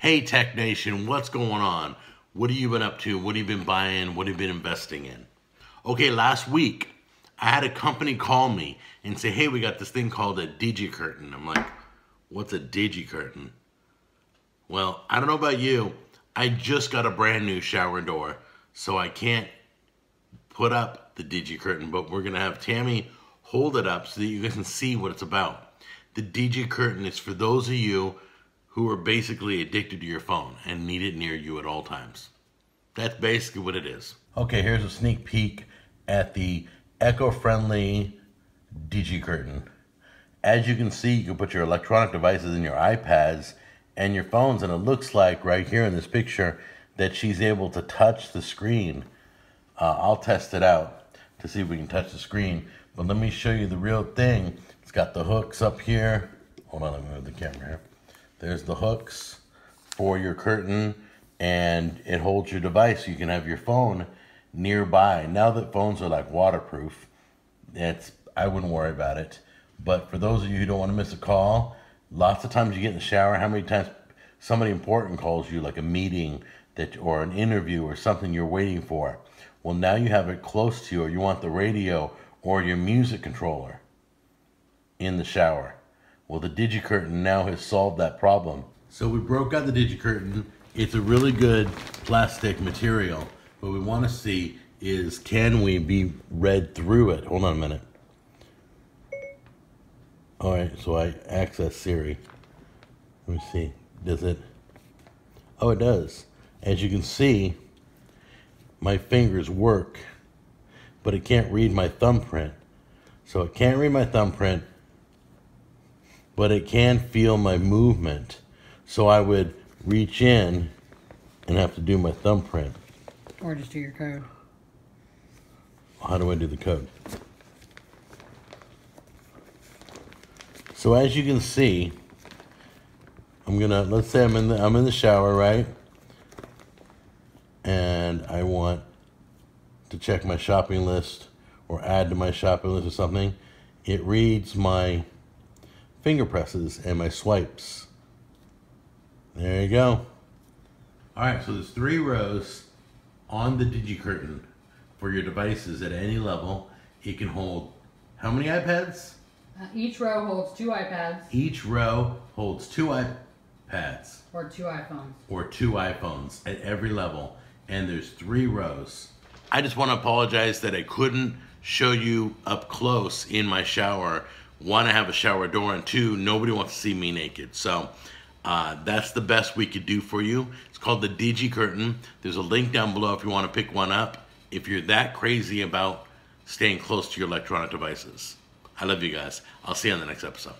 Hey Tech Nation, what's going on? What have you been up to? What have you been buying? What have you been investing in? Okay, last week, I had a company call me and say, hey, we got this thing called a Digi Curtain. I'm like, what's a Digi Curtain? Well, I don't know about you. I just got a brand new shower door, so I can't put up the Digi Curtain, but we're gonna have Tammy hold it up so that you guys can see what it's about. The Digi Curtain is for those of you who are basically addicted to your phone and need it near you at all times. That's basically what it is. Okay, here's a sneak peek at the eco-friendly Digi Curtain. As you can see, you can put your electronic devices in your iPads and your phones, and it looks like right here in this picture that she's able to touch the screen. I'll test it out to see if we can touch the screen, but let me show you the real thing. It's got the hooks up here. Hold on, let me move the camera here. There's the hooks for your curtain, and it holds your device. You can have your phone nearby. Now that phones are like waterproof, I wouldn't worry about it. But for those of you who don't want to miss a call, lots of times you get in the shower, how many times somebody important calls you, like a meeting or an interview or something you're waiting for. Well, now you have it close to you, or you want the radio or your music controller in the shower. Well, the Digi Curtain now has solved that problem. So we broke out the Digi Curtain. It's a really good plastic material. What we want to see is, can we be read through it? Hold on a minute. All right, so I access Siri. Let me see, does it? Oh, it does. As you can see, my fingers work, but it can't read my thumbprint. So it can't read my thumbprint, but it can feel my movement. So I would reach in and have to do my thumbprint. Or just do your code. How do I do the code? So as you can see, let's say I'm in the shower, right? And I want to check my shopping list or add to my shopping list or something. It reads my finger presses and my swipes. There you go. All right, so there's 3 rows on the Digi Curtain for your devices at any level. It can hold how many iPads? Each row holds 2 iPads. Each row holds 2 iPads. Or 2 iPhones. Or 2 iPhones at every level. And there's 3 rows. I just want to apologize that I couldn't show you up close in my shower. 1, I have a shower door, and 2, nobody wants to see me naked. So that's the best we could do for you. It's called the Digi Curtain. There's a link down below if you want to pick one up, if you're that crazy about staying close to your electronic devices. I love you guys. I'll see you on the next episode.